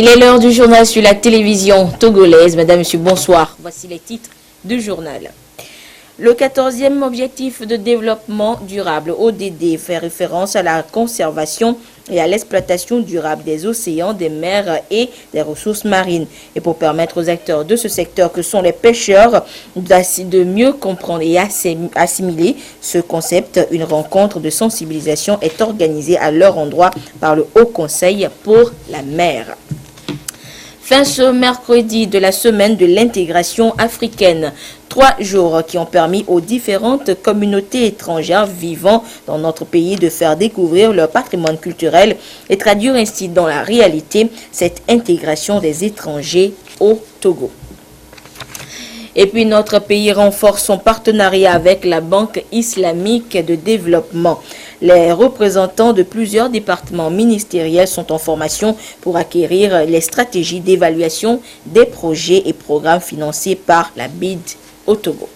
Il est l'heure du journal sur la télévision togolaise. Mesdames, Messieurs, bonsoir. Voici les titres du journal. Le 14e objectif de développement durable, ODD, fait référence à la conservation et à l'exploitation durable des océans, des mers et des ressources marines. Et pour permettre aux acteurs de ce secteur que sont les pêcheurs de mieux comprendre et assimiler ce concept, une rencontre de sensibilisation est organisée à leur endroit par le Haut Conseil pour la mer. Fin ce mercredi de la semaine de l'intégration africaine. 3 jours qui ont permis aux différentes communautés étrangères vivant dans notre pays de faire découvrir leur patrimoine culturel et traduire ainsi dans la réalité cette intégration des étrangers au Togo. Et puis notre pays renforce son partenariat avec la Banque islamique de développement. Les représentants de plusieurs départements ministériels sont en formation pour acquérir les stratégies d'évaluation des projets et programmes financés par la BID au Togo.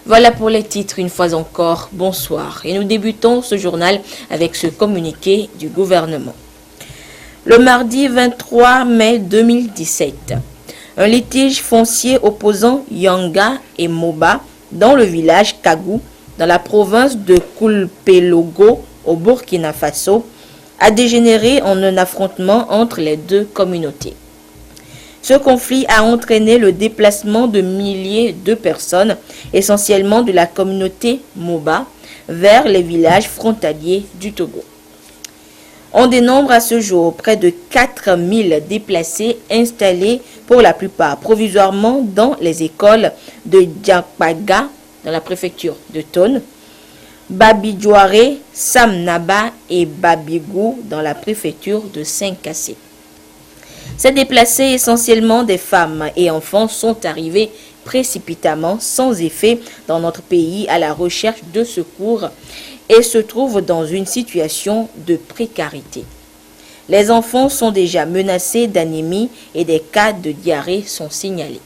Voilà pour les titres, une fois encore, bonsoir. Et nous débutons ce journal avec ce communiqué du gouvernement. Le mardi 23 mai 2017, un litige foncier opposant Yanga et Moba dans le village Kagou, dans la province de Koulpelogo, au Burkina Faso, a dégénéré en un affrontement entre les deux communautés. Ce conflit a entraîné le déplacement de milliers de personnes, essentiellement de la communauté Moba, vers les villages frontaliers du Togo. On dénombre à ce jour près de 4000 déplacés installés pour la plupart provisoirement dans les écoles de Diakpaga, dans la préfecture de Tone, Babidjouaré, Samnaba et Babigou dans la préfecture de Saint-Cassé. Ces déplacés, essentiellement des femmes et enfants, sont arrivés précipitamment, sans effet, dans notre pays à la recherche de secours et se trouvent dans une situation de précarité. Les enfants sont déjà menacés d'anémie et des cas de diarrhée sont signalés.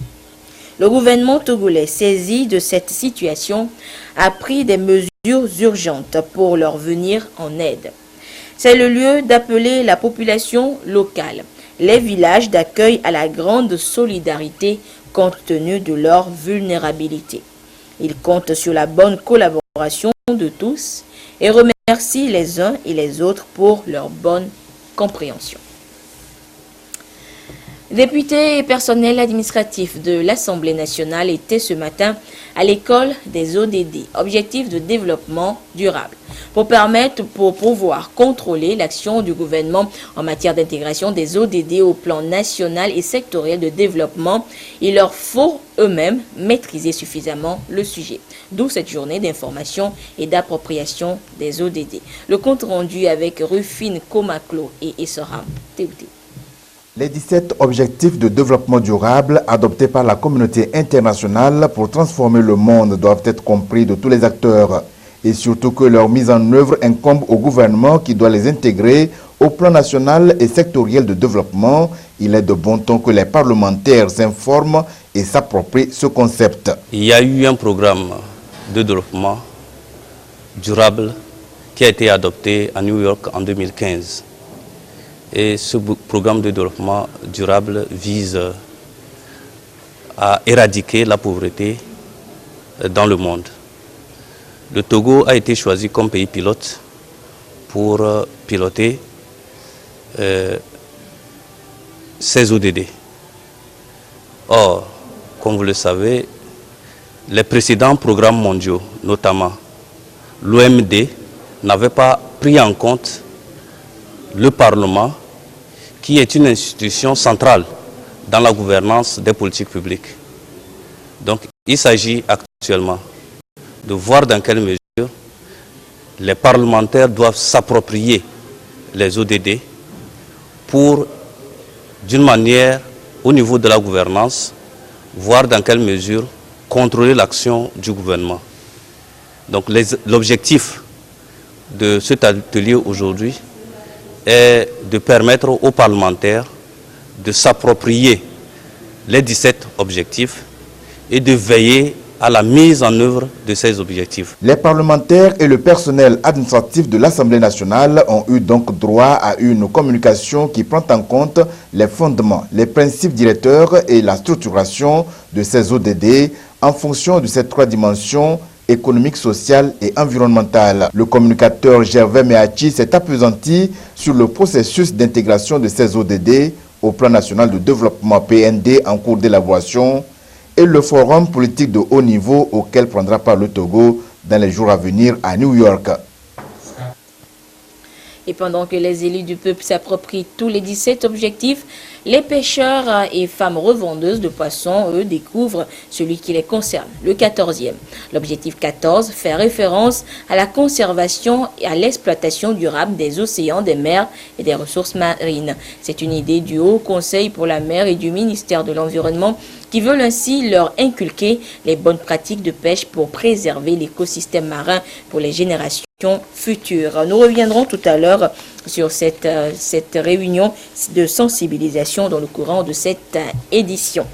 Le gouvernement togolais, saisi de cette situation, a pris des mesures urgentes pour leur venir en aide. C'est le lieu d'appeler la population locale, les villages d'accueil à la grande solidarité compte tenu de leur vulnérabilité. Ils comptent sur la bonne collaboration de tous et remercient les uns et les autres pour leur bonne compréhension. Députés et personnel administratif de l'Assemblée nationale étaient ce matin à l'école des ODD, Objectifs de développement durable, pour pouvoir contrôler l'action du gouvernement en matière d'intégration des ODD au plan national et sectoriel de développement. Il leur faut eux-mêmes maîtriser suffisamment le sujet. D'où cette journée d'information et d'appropriation des ODD. Le compte rendu avec Rufine Komaklo et Essoram Théouté. Les 17 objectifs de développement durable adoptés par la communauté internationale pour transformer le monde doivent être compris de tous les acteurs et surtout que leur mise en œuvre incombe au gouvernement qui doit les intégrer au plan national et sectoriel de développement. Il est de bon ton que les parlementaires s'informent et s'approprient ce concept. Il y a eu un programme de développement durable qui a été adopté à New York en 2015. Et ce programme de développement durable vise à éradiquer la pauvreté dans le monde. Le Togo a été choisi comme pays pilote pour piloter ces ODD. Or, comme vous le savez, les précédents programmes mondiaux, notamment l'OMD, n'avaient pas pris en compte le Parlement, qui est une institution centrale dans la gouvernance des politiques publiques. Donc, il s'agit actuellement de voir dans quelle mesure les parlementaires doivent s'approprier les ODD pour, d'une manière, au niveau de la gouvernance, voir dans quelle mesure contrôler l'action du gouvernement. Donc, l'objectif de cet atelier aujourd'hui est de permettre aux parlementaires de s'approprier les 17 objectifs et de veiller à la mise en œuvre de ces objectifs. Les parlementaires et le personnel administratif de l'Assemblée nationale ont eu donc droit à une communication qui prend en compte les fondements, les principes directeurs et la structuration de ces ODD en fonction de ces trois dimensions économique, sociale et environnementale. Le communicateur Gervais Meachi s'est appesanti sur le processus d'intégration de ces ODD au plan national de développement PND en cours d'élaboration et le forum politique de haut niveau auquel prendra part le Togo dans les jours à venir à New York. Et pendant que les élus du peuple s'approprient tous les 17 objectifs, les pêcheurs et femmes revendeuses de poissons, eux, découvrent celui qui les concerne, le 14e. L'objectif 14 fait référence à la conservation et à l'exploitation durable des océans, des mers et des ressources marines. C'est une idée du Haut Conseil pour la mer et du ministère de l'Environnement qui veulent ainsi leur inculquer les bonnes pratiques de pêche pour préserver l'écosystème marin pour les générations futures. Nous reviendrons tout à l'heure sur cette réunion de sensibilisation dans le courant de cette édition.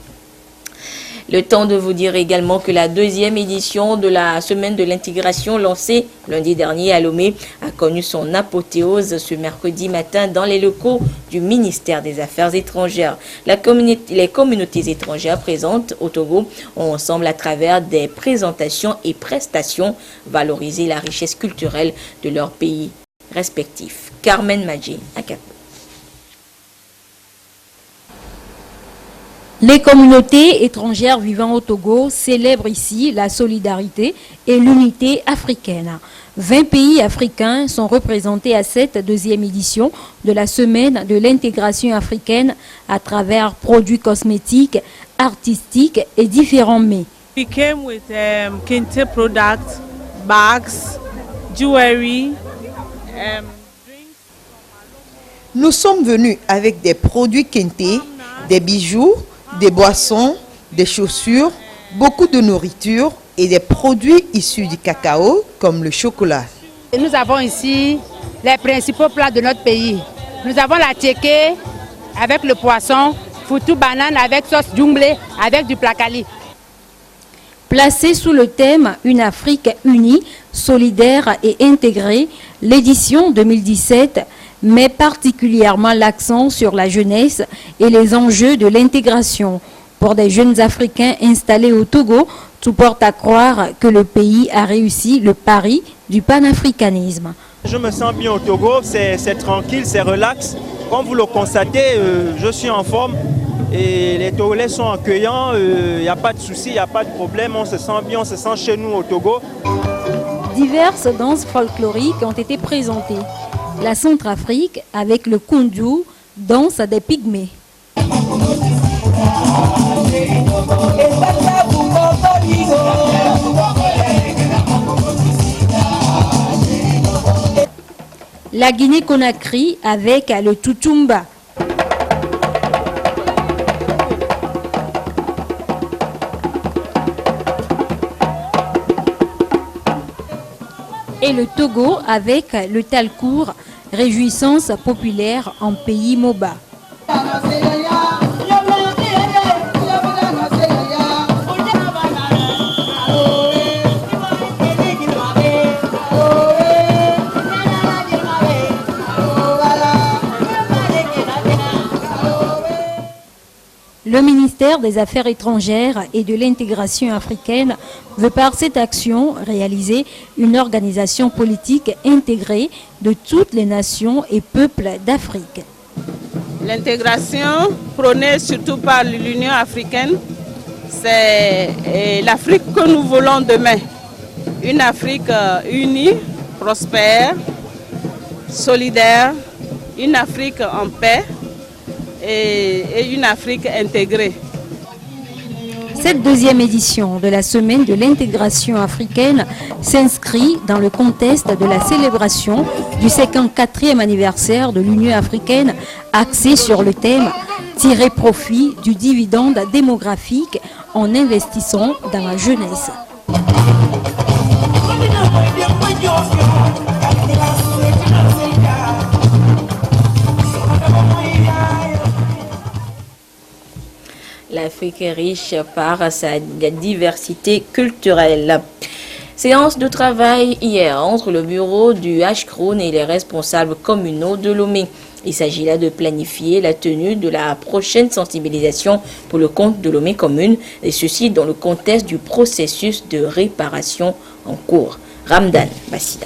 Le temps de vous dire également que la deuxième édition de la semaine de l'intégration lancée lundi dernier à Lomé a connu son apothéose ce mercredi matin dans les locaux du ministère des Affaires étrangères. Les communautés étrangères présentes au Togo ont ensemble à travers des présentations et prestations valorisé la richesse culturelle de leur pays respectifs. Carmen Madji, à Capo. Les communautés étrangères vivant au Togo célèbrent ici la solidarité et l'unité africaine. 20 pays africains sont représentés à cette deuxième édition de la semaine de l'intégration africaine à travers produits cosmétiques, artistiques et différents mets. We came with kente products, bags, jewelry. Nous sommes venus avec des produits kente, des bijoux, des boissons, des chaussures, beaucoup de nourriture et des produits issus du cacao comme le chocolat. Et nous avons ici les principaux plats de notre pays. Nous avons la tchéké avec le poisson, foutou banane avec sauce djumblé avec du placali. Placé sous le thème « Une Afrique unie, solidaire et intégrée », l'édition 2017 met particulièrement l'accent sur la jeunesse et les enjeux de l'intégration. Pour des jeunes Africains installés au Togo, tout porte à croire que le pays a réussi le pari du panafricanisme. Je me sens bien au Togo, c'est tranquille, c'est relax. Comme vous le constatez, je suis en forme. Et les Togolais sont accueillants, il n'y a pas de soucis, il n'y a pas de problème, on se sent bien, on se sent chez nous au Togo. Diverses danses folkloriques ont été présentées. La Centrafrique avec le Kundu, danse des pygmées. La Guinée-Conakry avec le Tutumba. Et le Togo avec le Talcourt, réjouissance populaire en pays Moba. Le ministère des Affaires étrangères et de l'intégration africaine veut par cette action réaliser une organisation politique intégrée de toutes les nations et peuples d'Afrique. L'intégration prônée surtout par l'Union africaine, c'est l'Afrique que nous voulons demain. Une Afrique unie, prospère, solidaire, une Afrique en paix et une Afrique intégrée. Cette deuxième édition de la semaine de l'intégration africaine s'inscrit dans le contexte de la célébration du 54e anniversaire de l'Union africaine axée sur le thème « Tirer profit du dividende démographique en investissant dans la jeunesse ». La l'Afrique est riche par sa diversité culturelle. Séance de travail hier entre le bureau du Ashkroun et les responsables communaux de Lomé. Il s'agit là de planifier la tenue de la prochaine sensibilisation pour le compte de Lomé commune, et ceci dans le contexte du processus de réparation en cours. Ramdan Bassida.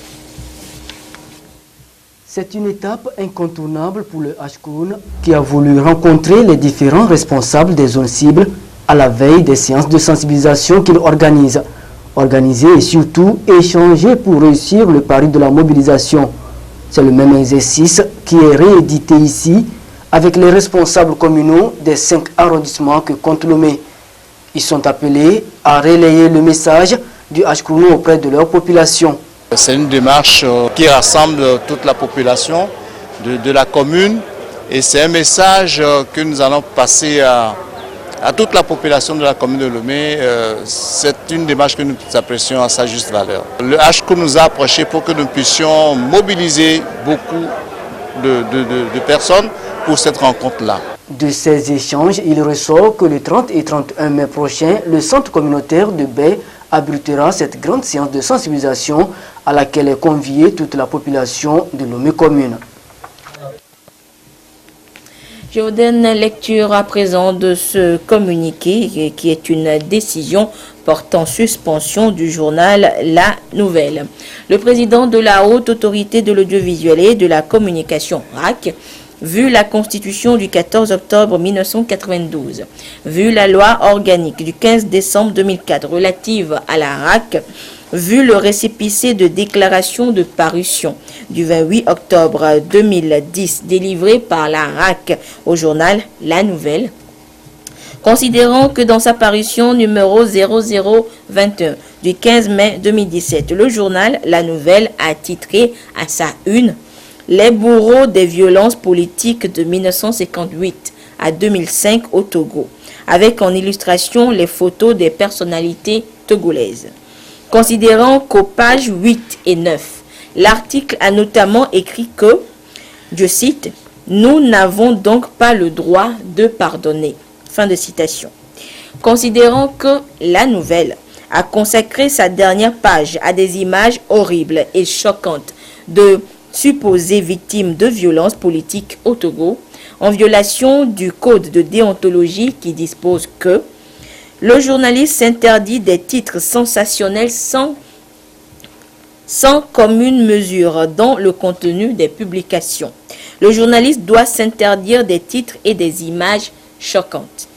C'est une étape incontournable pour le Ashkroun qui a voulu rencontrer les différents responsables des zones cibles à la veille des séances de sensibilisation qu'il organise. Organiser et surtout échanger pour réussir le pari de la mobilisation. C'est le même exercice qui est réédité ici avec les responsables communaux des 5 arrondissements que compte Lomé. Ils sont appelés à relayer le message du Ashkroun auprès de leur population. C'est une démarche qui rassemble toute la population de la commune et c'est un message que nous allons passer à toute la population de la commune de Lomé. C'est une démarche que nous apprécions à sa juste valeur. Le Ashkroun nous a approchés pour que nous puissions mobiliser beaucoup de personnes pour cette rencontre-là. De ces échanges, il ressort que le 30 et 31 mai prochain, le centre communautaire de Baie abritera cette grande séance de sensibilisation à laquelle est conviée toute la population de Lomé commune. Je vous donne lecture à présent de ce communiqué qui est une décision portant suspension du journal La Nouvelle. Le président de la Haute Autorité de l'Audiovisuel et de la Communication, RAC, vu la Constitution du 14 octobre 1992, vu la loi organique du 15 décembre 2004 relative à la RAC, vu le récépissé de déclaration de parution du 28 octobre 2010 délivré par la RAC au journal La Nouvelle, considérant que dans sa parution numéro 0021 du 15 mai 2017, le journal La Nouvelle a titré à sa une « Les bourreaux des violences politiques de 1958 à 2005 au Togo », avec en illustration les photos des personnalités togolaises. Considérant qu'aux pages 8 et 9, l'article a notamment écrit que, je cite, « Nous n'avons donc pas le droit de pardonner ». Fin de citation. Considérant que La Nouvelle a consacré sa dernière page à des images horribles et choquantes de supposées victimes de violences politiques au Togo, en violation du code de déontologie qui dispose que le journaliste s'interdit des titres sensationnels sans commune mesure dans le contenu des publications. Le journaliste doit s'interdire des titres et des images choquantes.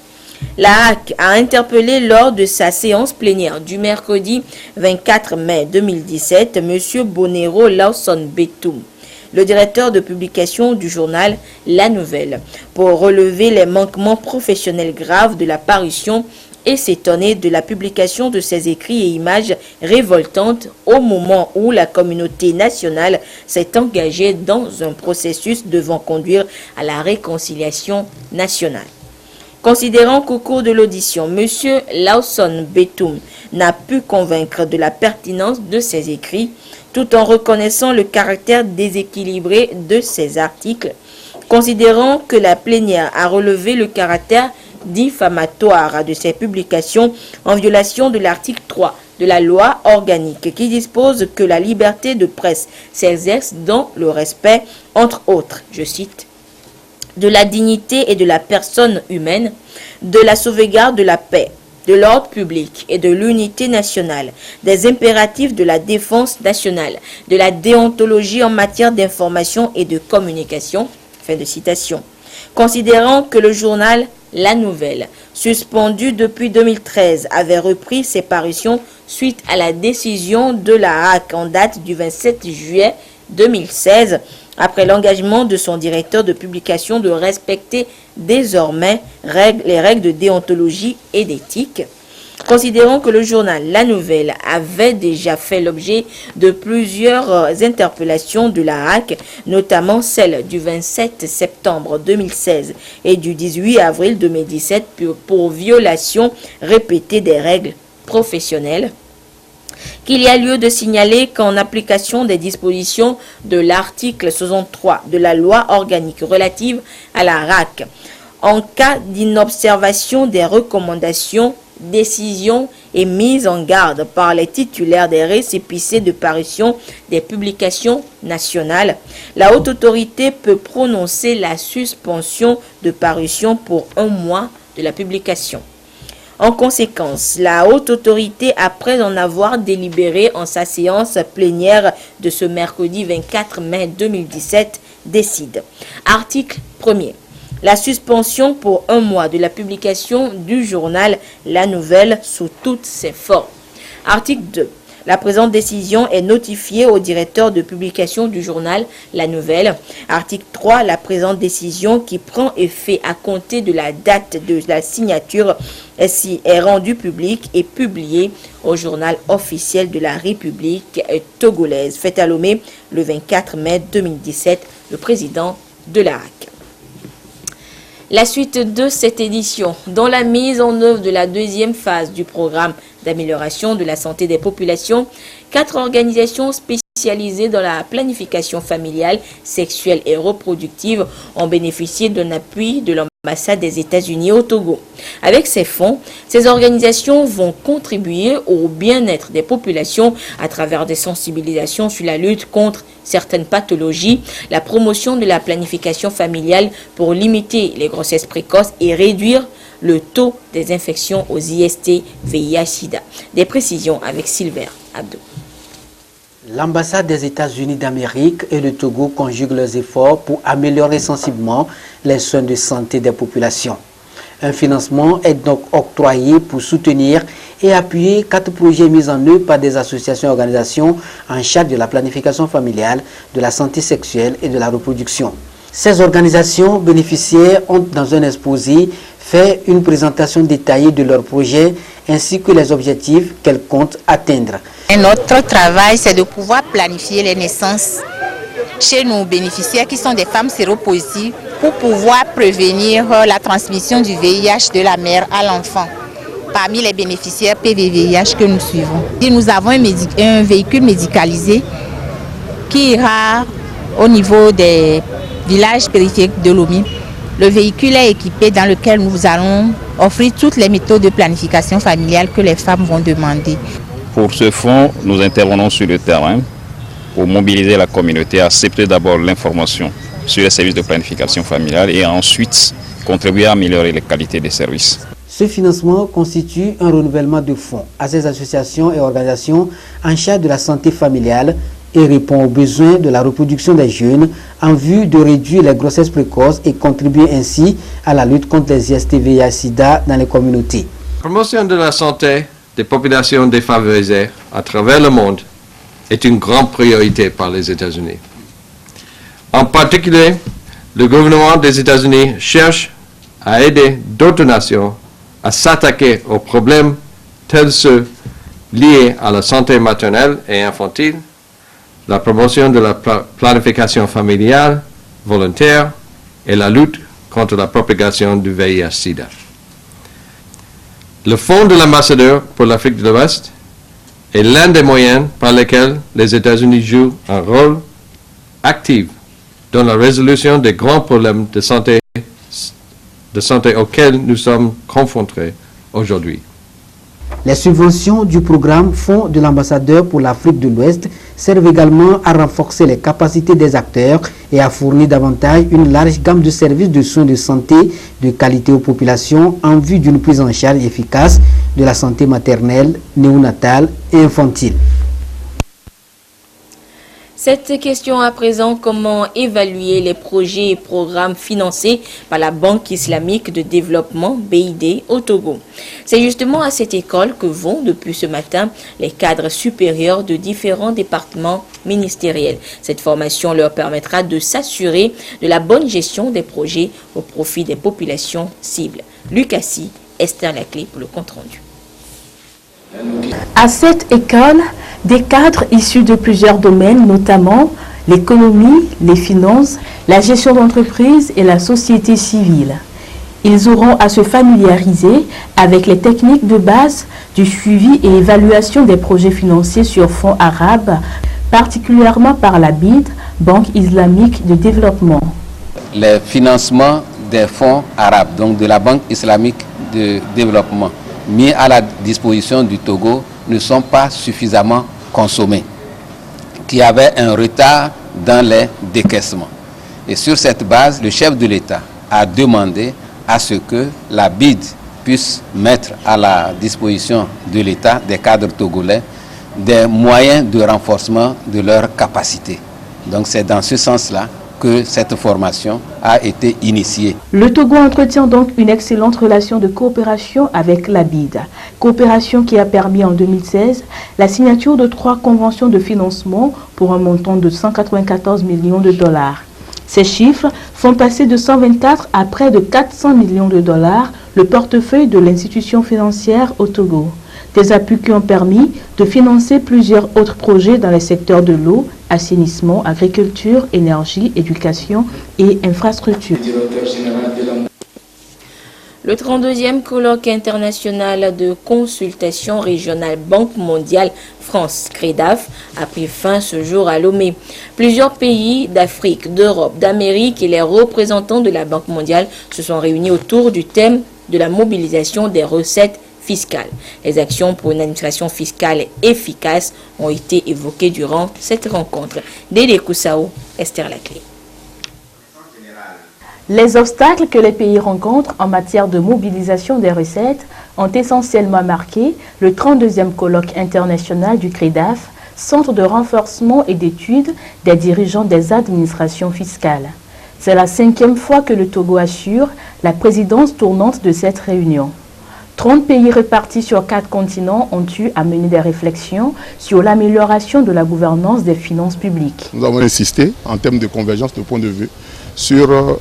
La HAC a interpellé lors de sa séance plénière du mercredi 24 mai 2017 M. Bonero Lawson Betoum, le directeur de publication du journal La Nouvelle, pour relever les manquements professionnels graves de la parution et s'étonner de la publication de ces écrits et images révoltantes au moment où la communauté nationale s'est engagée dans un processus devant conduire à la réconciliation nationale. Considérant qu'au cours de l'audition, M. Lawson Betoum n'a pu convaincre de la pertinence de ses écrits, tout en reconnaissant le caractère déséquilibré de ses articles, considérant que la plénière a relevé le caractère diffamatoire de ces publications en violation de l'article 3 de la loi organique qui dispose que la liberté de presse s'exerce dans le respect, entre autres, je cite, de la dignité et de la personne humaine, de la sauvegarde de la paix, de l'ordre public et de l'unité nationale, des impératifs de la défense nationale, de la déontologie en matière d'information et de communication. Fin de citation. Considérant que le journal La Nouvelle, suspendu depuis 2013, avait repris ses parutions suite à la décision de la HAC en date du 27 juillet 2016, après l'engagement de son directeur de publication de respecter désormais les règles de déontologie et d'éthique. Considérant que le journal La Nouvelle avait déjà fait l'objet de plusieurs interpellations de la HAC, notamment celle du 27 septembre 2016 et du 18 avril 2017 pour violation répétée des règles professionnelles, qu'il y a lieu de signaler qu'en application des dispositions de l'article 63 de la loi organique relative à la RAC, en cas d'inobservation des recommandations, décisions et mises en garde par les titulaires des récépissés de parution des publications nationales. La haute autorité peut prononcer la suspension de parution pour 1 mois de la publication. En conséquence, la haute autorité, après en avoir délibéré en sa séance plénière de ce mercredi 24 mai 2017, décide. Article 1er. La suspension pour 1 mois de la publication du journal La Nouvelle sous toutes ses formes. Article 2. La présente décision est notifiée au directeur de publication du journal La Nouvelle. Article 3. La présente décision qui prend effet à compter de la date de la signature est rendue publique et publiée au journal officiel de la République togolaise. Fait à Lomé le 24 mai 2017, le président de l'ARAC. La suite de cette édition, dans la mise en œuvre de la deuxième phase du programme d'amélioration de la santé des populations, 4 organisations spécialisées dans la planification familiale, sexuelle et reproductive ont bénéficié d'un appui de l'ambassade des États-Unis au Togo. Avec ces fonds, ces organisations vont contribuer au bien-être des populations à travers des sensibilisations sur la lutte contre certaines pathologies, la promotion de la planification familiale pour limiter les grossesses précoces et réduire le taux des infections aux IST, VIH, SIDA. Des précisions avec Sylvain Abdou. L'ambassade des États-Unis d'Amérique et le Togo conjuguent leurs efforts pour améliorer sensiblement les soins de santé des populations. Un financement est donc octroyé pour soutenir et appuyer 4 projets mis en œuvre par des associations et organisations en charge de la planification familiale, de la santé sexuelle et de la reproduction. Ces organisations bénéficiaires ont, dans un exposé, fait une présentation détaillée de leurs projets ainsi que les objectifs qu'elles comptent atteindre. Et notre travail, c'est de pouvoir planifier les naissances chez nos bénéficiaires qui sont des femmes séropositives pour pouvoir prévenir la transmission du VIH de la mère à l'enfant. Parmi les bénéficiaires PV-VIH que nous suivons, nous avons un véhicule médicalisé qui ira au niveau des villages périphériques de Lomé. Le véhicule est équipé dans lequel nous allons offrir toutes les méthodes de planification familiale que les femmes vont demander. Pour ce fonds, nous intervenons sur le terrain pour mobiliser la communauté, accepter d'abord l'information sur les services de planification familiale et ensuite contribuer à améliorer les qualités des services. Ce financement constitue un renouvellement de fonds à ces associations et organisations en charge de la santé familiale et répond aux besoins de la reproduction des jeunes en vue de réduire les grossesses précoces et contribuer ainsi à la lutte contre les IST, VIH, SIDA dans les communautés. Promotion de la santé des populations défavorisées à travers le monde est une grande priorité par les États-Unis. En particulier, le gouvernement des États-Unis cherche à aider d'autres nations à s'attaquer aux problèmes tels ceux liés à la santé maternelle et infantile, la promotion de la planification familiale volontaire et la lutte contre la propagation du VIH-Sida. Le Fonds de l'ambassadeur pour l'Afrique de l'Ouest est l'un des moyens par lesquels les États-Unis jouent un rôle actif dans la résolution des grands problèmes de santé auxquels nous sommes confrontés aujourd'hui. Les subventions du programme Fonds de l'ambassadeur pour l'Afrique de l'Ouest servent également à renforcer les capacités des acteurs et à fournir davantage une large gamme de services de soins de santé de qualité aux populations en vue d'une prise en charge efficace de la santé maternelle, néonatale et infantile. Cette question à présent, comment évaluer les projets et programmes financés par la Banque islamique de développement BID au Togo? C'est justement à cette école que vont depuis ce matin les cadres supérieurs de différents départements ministériels. Cette formation leur permettra de s'assurer de la bonne gestion des projets au profit des populations cibles. Lucassi, Esther Laclé pour le compte-rendu. À cette école, des cadres issus de plusieurs domaines, notamment l'économie, les finances, la gestion d'entreprise et la société civile. Ils auront à se familiariser avec les techniques de base du suivi et évaluation des projets financés sur fonds arabes, particulièrement par la BID, Banque islamique de développement. Les financements des fonds arabes, donc de la Banque islamique de développement, mis à la disposition du Togo ne sont pas suffisamment consommés, qu'il y avait un retard dans les décaissements. Et sur cette base, le chef de l'État a demandé à ce que la BID puisse mettre à la disposition de l'État, des cadres togolais, des moyens de renforcement de leurs capacités. Donc c'est dans ce sens-là que cette formation a été initiée. Le Togo entretient donc une excellente relation de coopération avec la BID. Coopération qui a permis en 2016 la signature de 3 conventions de financement pour un montant de 194 millions de dollars. Ces chiffres font passer de 124 à près de 400 millions de dollars le portefeuille de l'institution financière au Togo. Des appuis qui ont permis de financer plusieurs autres projets dans les secteurs de l'eau, assainissement, agriculture, énergie, éducation et infrastructure. Le 32e colloque international de consultation régionale Banque mondiale France CREDAF a pris fin ce jour à Lomé. Plusieurs pays d'Afrique, d'Europe, d'Amérique et les représentants de la Banque mondiale se sont réunis autour du thème de la mobilisation des recettes fiscales. Les actions pour une administration fiscale efficace ont été évoquées durant cette rencontre. Dédé Koussao, Esther Laclé. Les obstacles que les pays rencontrent en matière de mobilisation des recettes ont essentiellement marqué le 32e colloque international du CREDAF, centre de renforcement et d'études des dirigeants des administrations fiscales. C'est la 5e fois que le Togo assure la présidence tournante de cette réunion. 30 pays répartis sur 4 continents ont eu à mener des réflexions sur l'amélioration de la gouvernance des finances publiques. Nous avons insisté en termes de convergence de point de vue sur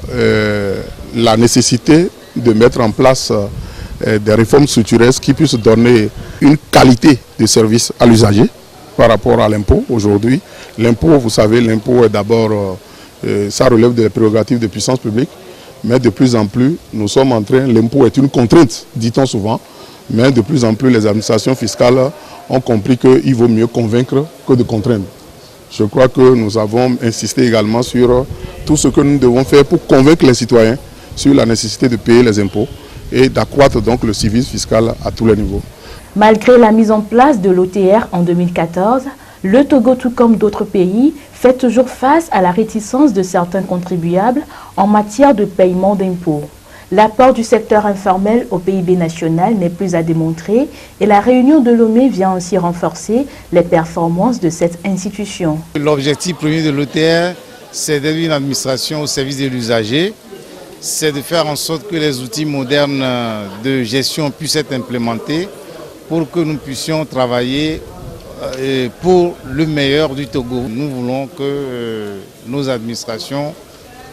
la nécessité de mettre en place des réformes structurelles qui puissent donner une qualité de service à l'usager par rapport à l'impôt. Aujourd'hui, l'impôt, vous savez, l'impôt est d'abord, ça relève des prérogatives de puissance publique. Mais de plus en plus, nous sommes en train, l'impôt est une contrainte, dit-on souvent, mais de plus en plus les administrations fiscales ont compris qu'il vaut mieux convaincre que de contraindre. Je crois que nous avons insisté également sur tout ce que nous devons faire pour convaincre les citoyens sur la nécessité de payer les impôts et d'accroître donc le civisme fiscal à tous les niveaux. Malgré la mise en place de l'OTR en 2014, le Togo, tout comme d'autres pays, fait toujours face à la réticence de certains contribuables en matière de paiement d'impôts. L'apport du secteur informel au PIB national n'est plus à démontrer et la réunion de Lomé vient aussi renforcer les performances de cette institution. L'objectif premier de l'OTR, c'est d'être une administration au service de l'usager, c'est de faire en sorte que les outils modernes de gestion puissent être implémentés pour que nous puissions travailler pour le meilleur du Togo. Nous voulons que nos administrations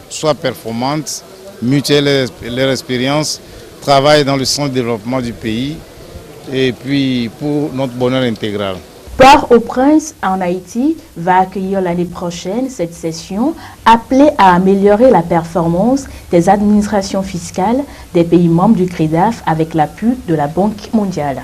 soient performantes, mutuelles leur expérience, travaillent dans le sens du développement du pays et puis pour notre bonheur intégral. Port-au-Prince en Haïti va accueillir l'année prochaine cette session appelée à améliorer la performance des administrations fiscales des pays membres du CREDAF avec l'appui de la Banque mondiale.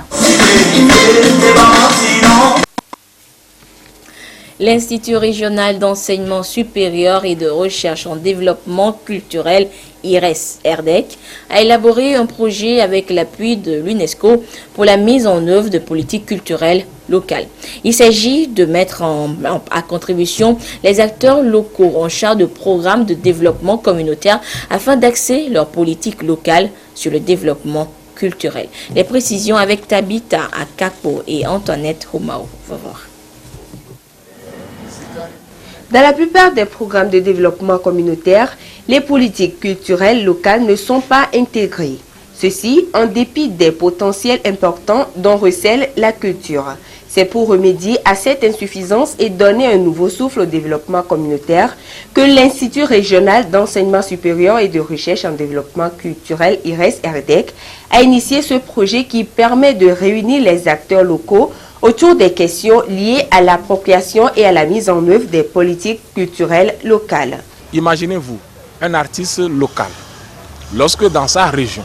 L'Institut régional d'enseignement supérieur et de recherche en développement culturel, IRES-RDEC, a élaboré un projet avec l'appui de l'UNESCO pour la mise en œuvre de politiques culturelles locales. Il s'agit de mettre à contribution les acteurs locaux en charge de programmes de développement communautaire afin d'axer leur politique locale sur le développement culturel. Les précisions avec Tabitha Akapo et Antoinette Homao. On va voir. Dans la plupart des programmes de développement communautaire, les politiques culturelles locales ne sont pas intégrées. Ceci en dépit des potentiels importants dont recèle la culture. C'est pour remédier à cette insuffisance et donner un nouveau souffle au développement communautaire que l'Institut régional d'enseignement supérieur et de recherche en développement culturel IRES-RDEC a initié ce projet qui permet de réunir les acteurs locaux autour des questions liées à l'appropriation et à la mise en œuvre des politiques culturelles locales. Imaginez-vous un artiste local, lorsque dans sa région,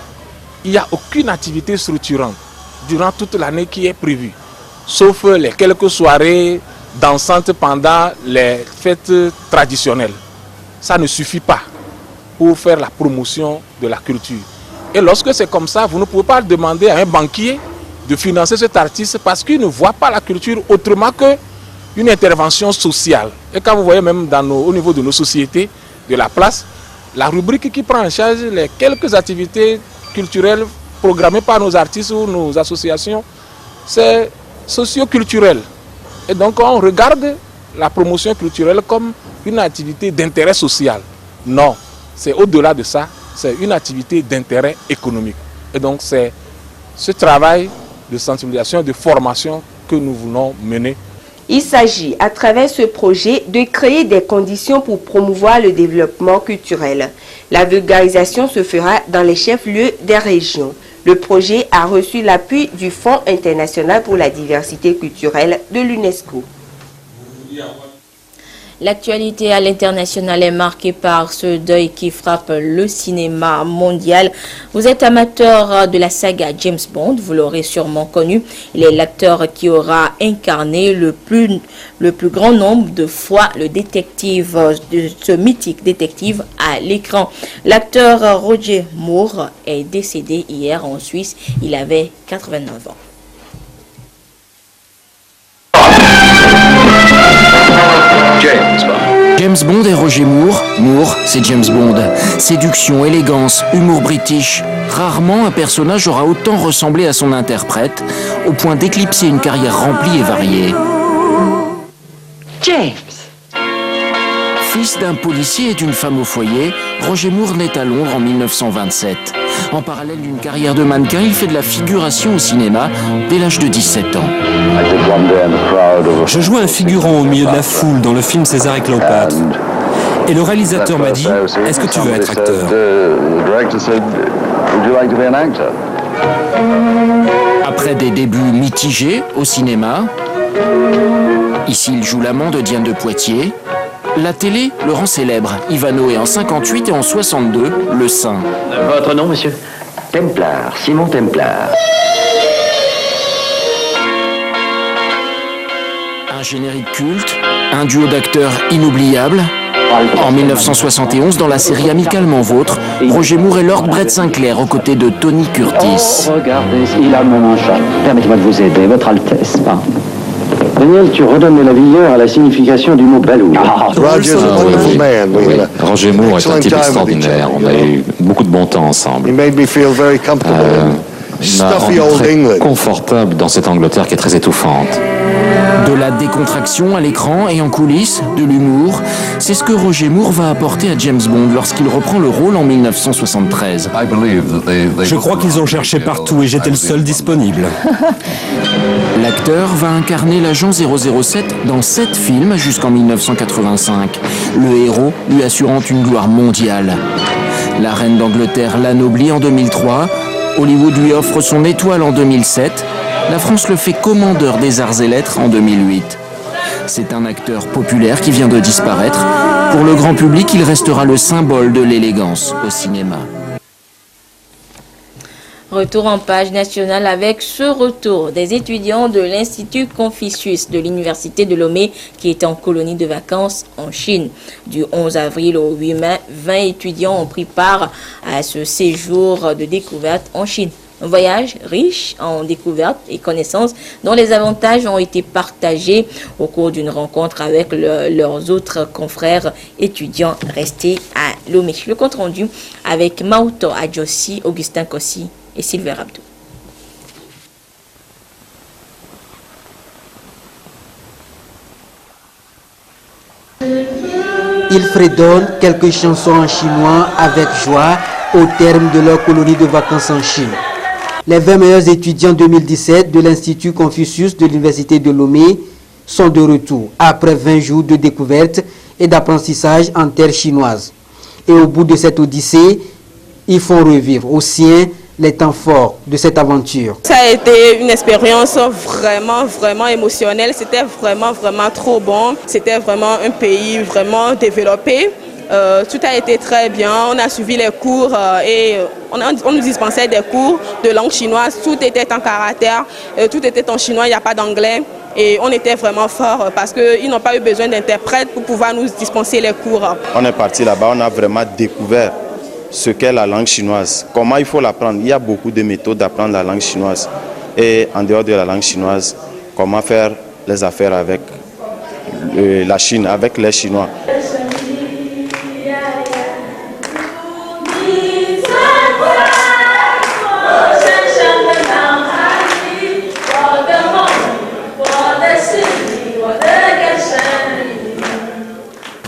il n'y a aucune activité structurante durant toute l'année qui est prévue, sauf les quelques soirées dansantes pendant les fêtes traditionnelles. Ça ne suffit pas. pour faire la promotion de la culture. Et lorsque c'est comme ça, vous ne pouvez pas demander à un banquier de financer cet artiste parce qu'il ne voit pas la culture autrement qu'une intervention sociale. Et quand vous voyez même au niveau de nos sociétés, de la place, la rubrique qui prend en charge les quelques activités culturelles programmées par nos artistes ou nos associations, c'est socio-culturel. Et donc on regarde la promotion culturelle comme une activité d'intérêt social. Non, c'est au-delà de ça, c'est une activité d'intérêt économique. Et donc c'est ce travail de sensibilisation et de formation que nous voulons mener. Il s'agit, à travers ce projet, de créer des conditions pour promouvoir le développement culturel. La vulgarisation se fera dans les chefs-lieux des régions. Le projet a reçu l'appui du Fonds international pour la diversité culturelle de l'UNESCO. L'actualité à l'international est marquée par ce deuil qui frappe le cinéma mondial. Vous êtes amateur de la saga James Bond, vous l'aurez sûrement connu. Il est l'acteur qui aura incarné le plus grand nombre de fois le détective, ce mythique détective à l'écran. L'acteur Roger Moore est décédé hier en Suisse. Il avait 89 ans. James Bond et Roger Moore. Moore, c'est James Bond. Séduction, élégance, humour british. Rarement un personnage aura autant ressemblé à son interprète, au point d'éclipser une carrière remplie et variée. James. Fils d'un policier et d'une femme au foyer, Roger Moore naît à Londres en 1927. En parallèle d'une carrière de mannequin, il fait de la figuration au cinéma dès l'âge de 17 ans. Je jouais un figurant au milieu de la foule dans le film César et Cléopâtre. Et le réalisateur m'a dit, est-ce que tu veux être acteur? Après des débuts mitigés au cinéma, ici il joue l'amant de Diane de Poitiers, la télé le rend célèbre. Ivanoé en 58 et en 62, Le Saint. Votre nom, monsieur? Templar, Simon Templar. Un générique culte, un duo d'acteurs inoubliables. En 1971, dans la série Amicalement Vôtre, Roger Moore et Lord Brett Sinclair aux côtés de Tony Curtis. Oh, regardez, il a mon manchon. Permettez-moi de vous aider, votre Altesse. Daniel, tu redonnes la vigueur à la signification du mot balou. Roger Moore est un type extraordinaire. On a eu beaucoup de bon temps ensemble. Il m'a rendu très confortable dans cette Angleterre qui est très étouffante. De la décontraction à l'écran et en coulisses, de l'humour, c'est ce que Roger Moore va apporter à James Bond lorsqu'il reprend le rôle en 1973. Je crois qu'ils ont cherché partout et j'étais le seul disponible. L'acteur va incarner l'agent 007 dans 7 films jusqu'en 1985, le héros lui assurant une gloire mondiale. La reine d'Angleterre l'anoblit en 2003, Hollywood lui offre son étoile en 2007, la France le fait commandeur des arts et lettres en 2008. C'est un acteur populaire qui vient de disparaître. Pour le grand public, il restera le symbole de l'élégance au cinéma. Retour en page nationale avec ce retour des étudiants de l'Institut Confucius de l'Université de Lomé qui est en colonie de vacances en Chine. Du 11 avril au 8 mai, 20 étudiants ont pris part à ce séjour de découverte en Chine. Un voyage riche en découvertes et connaissances dont les avantages ont été partagés au cours d'une rencontre avec leurs autres confrères étudiants restés à Lomé. Le compte rendu avec Maoto Adjossi, Augustin Kossi et Sylvain Abdou. Ils fredonnent quelques chansons en chinois avec joie au terme de leur colonie de vacances en Chine. Les 20 meilleurs étudiants 2017 de l'Institut Confucius de l'Université de Lomé sont de retour après 20 jours de découverte et d'apprentissage en terre chinoise. Et au bout de cette odyssée, ils font revivre aux siens les temps forts de cette aventure. Ça a été une expérience vraiment émotionnelle. C'était vraiment trop bon. C'était vraiment un pays vraiment développé. Tout a été très bien, on a suivi les cours et on nous dispensait des cours de langue chinoise, tout était en caractère, tout était en chinois, il n'y a pas d'anglais et on était vraiment forts parce qu'ils n'ont pas eu besoin d'interprètes pour pouvoir nous dispenser les cours. On est parti là-bas, on a vraiment découvert ce qu'est la langue chinoise. Comment il faut l'apprendre? Il y a beaucoup de méthodes d'apprendre la langue chinoise. Et en dehors de la langue chinoise, comment faire les affaires avec la Chine, avec les Chinois.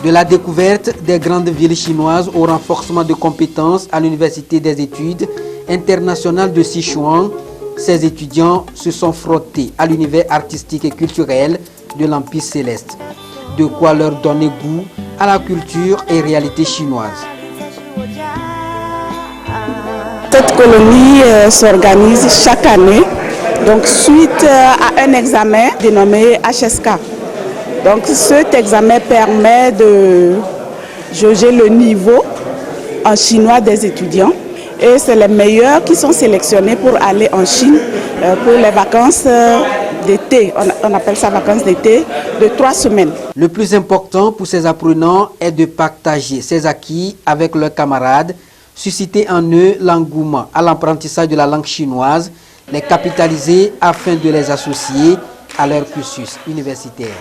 De la découverte des grandes villes chinoises au renforcement de compétences à l'Université des études internationales de Sichuan, ces étudiants se sont frottés à l'univers artistique et culturel de l'Empire céleste. De quoi leur donner goût à la culture et réalité chinoise. Cette colonie s'organise chaque année, donc suite à un examen dénommé HSK. Donc cet examen permet de jauger le niveau en chinois des étudiants et c'est les meilleurs qui sont sélectionnés pour aller en Chine pour les vacances d'été. On appelle ça vacances d'été de 3 semaines. Le plus important pour ces apprenants est de partager ses acquis avec leurs camarades, susciter en eux l'engouement à l'apprentissage de la langue chinoise, les capitaliser afin de les associer à leur cursus universitaire.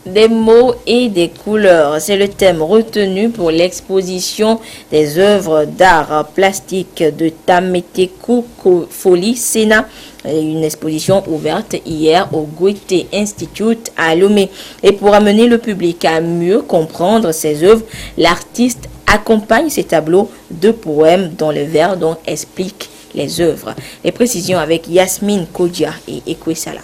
Des mots et des couleurs, c'est le thème retenu pour l'exposition des œuvres d'art plastique de Tameteku Foli Sena, une exposition ouverte hier au Goethe Institute à Lomé. Et pour amener le public à mieux comprendre ces œuvres, l'artiste accompagne ces tableaux de poèmes dont les vers donc expliquent les œuvres. Les précisions avec Yasmine Kodja et Ekwe Salah.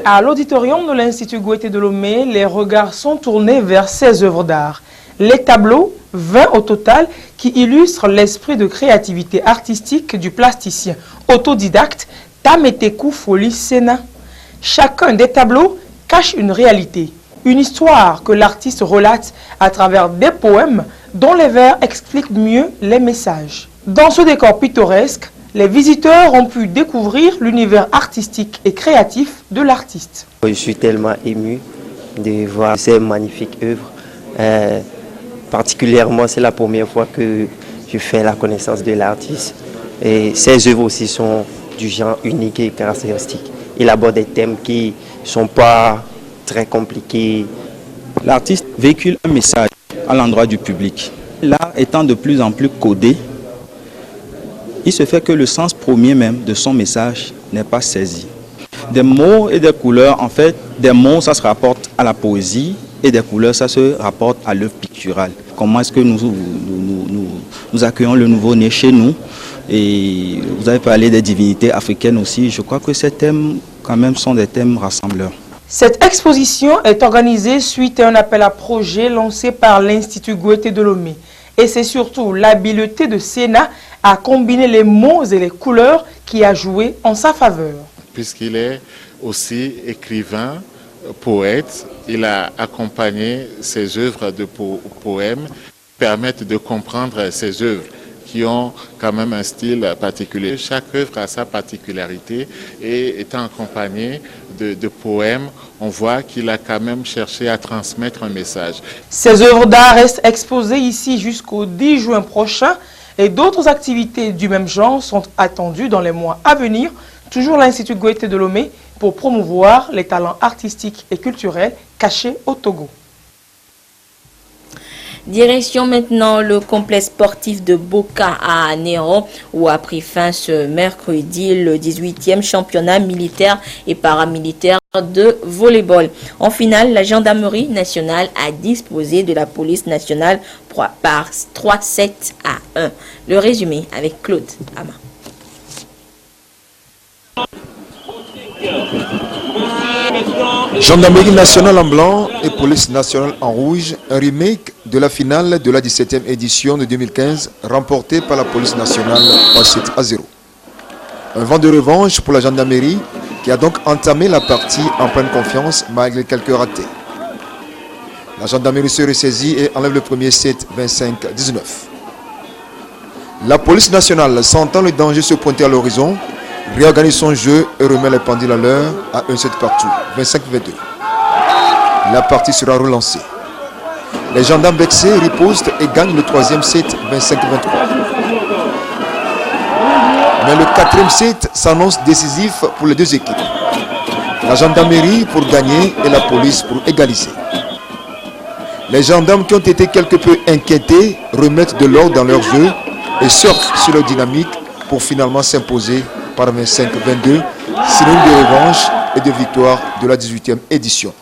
À l'auditorium de l'Institut Goethe de Lomé, les regards sont tournés vers ces œuvres d'art. Les tableaux, 20 au total, qui illustrent l'esprit de créativité artistique du plasticien autodidacte Tameteku Foli Sena. Chacun des tableaux cache une réalité, une histoire que l'artiste relate à travers des poèmes dont les vers expliquent mieux les messages. Dans ce décor pittoresque, les visiteurs ont pu découvrir l'univers artistique et créatif de l'artiste. Je suis tellement ému de voir ces magnifiques œuvres. Particulièrement, c'est la première fois que je fais la connaissance de l'artiste. Et ces œuvres aussi sont du genre unique et caractéristique. Il aborde des thèmes qui ne sont pas très compliqués. L'artiste véhicule un message à l'endroit du public. L'art étant de plus en plus codé, il se fait que le sens premier même de son message n'est pas saisi. Des mots et des couleurs, en fait, des mots, ça se rapporte à la poésie et des couleurs, ça se rapporte à l'œuvre picturale. Comment est-ce que nous accueillons le nouveau-né chez nous? Et vous avez parlé des divinités africaines aussi. Je crois que ces thèmes, quand même, sont des thèmes rassembleurs. Cette exposition est organisée suite à un appel à projet lancé par l'Institut Goethe de Lomé. Et c'est surtout l'habileté de Sena à combiner les mots et les couleurs qui a joué en sa faveur. Puisqu'il est aussi écrivain, poète, il a accompagné ses œuvres de poèmes, permettent de comprendre ses œuvres qui ont quand même un style particulier. Chaque œuvre a sa particularité et étant accompagné de poèmes, on voit qu'il a quand même cherché à transmettre un message. Ces œuvres d'art restent exposées ici jusqu'au 10 juin prochain et d'autres activités du même genre sont attendues dans les mois à venir, toujours l'Institut Goethe de Lomé, pour promouvoir les talents artistiques et culturels cachés au Togo. Direction maintenant le complexe sportif de Boka à Néron où a pris fin ce mercredi le 18e championnat militaire et paramilitaire de volleyball. En finale, la gendarmerie nationale a disposé de la police nationale par 3-7 à 1. Le résumé avec Claude Ama. Gendarmerie nationale en blanc et police nationale en rouge, un remake de la finale de la 17e édition de 2015 remportée par la police nationale par 7-0. Un vent de revanche pour la gendarmerie qui a donc entamé la partie en pleine confiance malgré quelques ratés. La gendarmerie se ressaisit et enlève le premier set 25-19. La police nationale, sentant le danger se pointer à l'horizon, réorganise son jeu et remet les pendules à l'heure à 1 set partout, 25-22. La partie sera relancée. Les gendarmes vexés ripostent et gagnent le 3e set 25-23. Mais le 4e set s'annonce décisif pour les deux équipes. La gendarmerie pour gagner et la police pour égaliser. Les gendarmes qui ont été quelque peu inquiétés remettent de l'ordre dans leur jeu et surfent sur leur dynamique pour finalement s'imposer par 25-22, synonyme de revanche et de victoire de la 18e édition.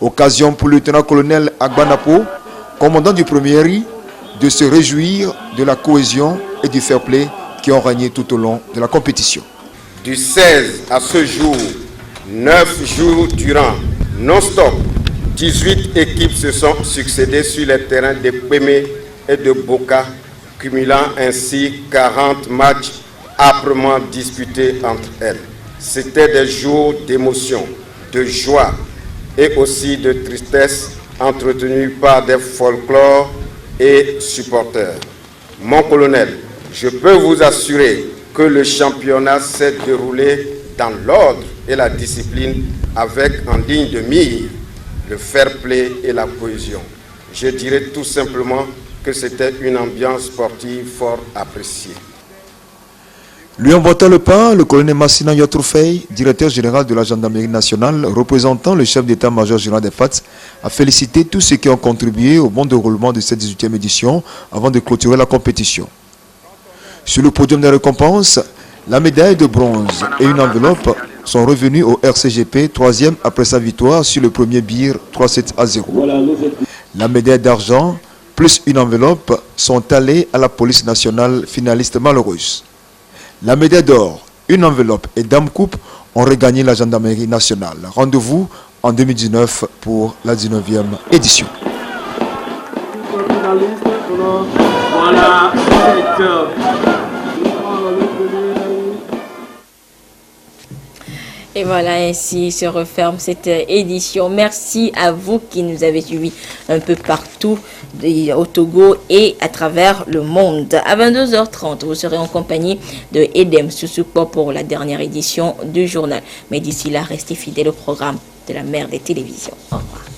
Occasion pour le lieutenant-colonel Agbanapo, commandant du 1er RI, de se réjouir de la cohésion et du fair play qui ont régné tout au long de la compétition. Du 16 à ce jour, 9 jours durant, non-stop, 18 équipes se sont succédées sur les terrains de Pémé et de Boka, cumulant ainsi 40 matchs âprement disputés entre elles. C'était des jours d'émotion, de joie et aussi de tristesse entretenus par des folklores et supporters. Mon colonel, je peux vous assurer que le championnat s'est déroulé dans l'ordre et la discipline avec en ligne de mire le fair play et la cohésion. Je dirais tout simplement que c'était une ambiance sportive fort appréciée. Lui emboîtant le pas, le colonel Massina Yotroufei, directeur général de la gendarmerie nationale, représentant le chef d'état-major général des FATS, a félicité tous ceux qui ont contribué au bon déroulement de cette 18e édition avant de clôturer la compétition. Sur le podium des récompenses, la médaille de bronze et une enveloppe sont revenus au RCGP, 3e après sa victoire sur le premier BIR 3-7-0. La médaille d'argent plus une enveloppe sont allées à la police nationale, finaliste malheureuse. La médaille d'or, une enveloppe et Dame Coupe ont regagné la gendarmerie nationale. Rendez-vous en 2019 pour la 19e édition. Et voilà, ainsi se referme cette édition. Merci à vous qui nous avez suivis un peu partout au Togo et à travers le monde. À 22h30, vous serez en compagnie de Edem Sousoupo pour la dernière édition du journal. Mais d'ici là, restez fidèles au programme de la mère des télévisions. Au revoir.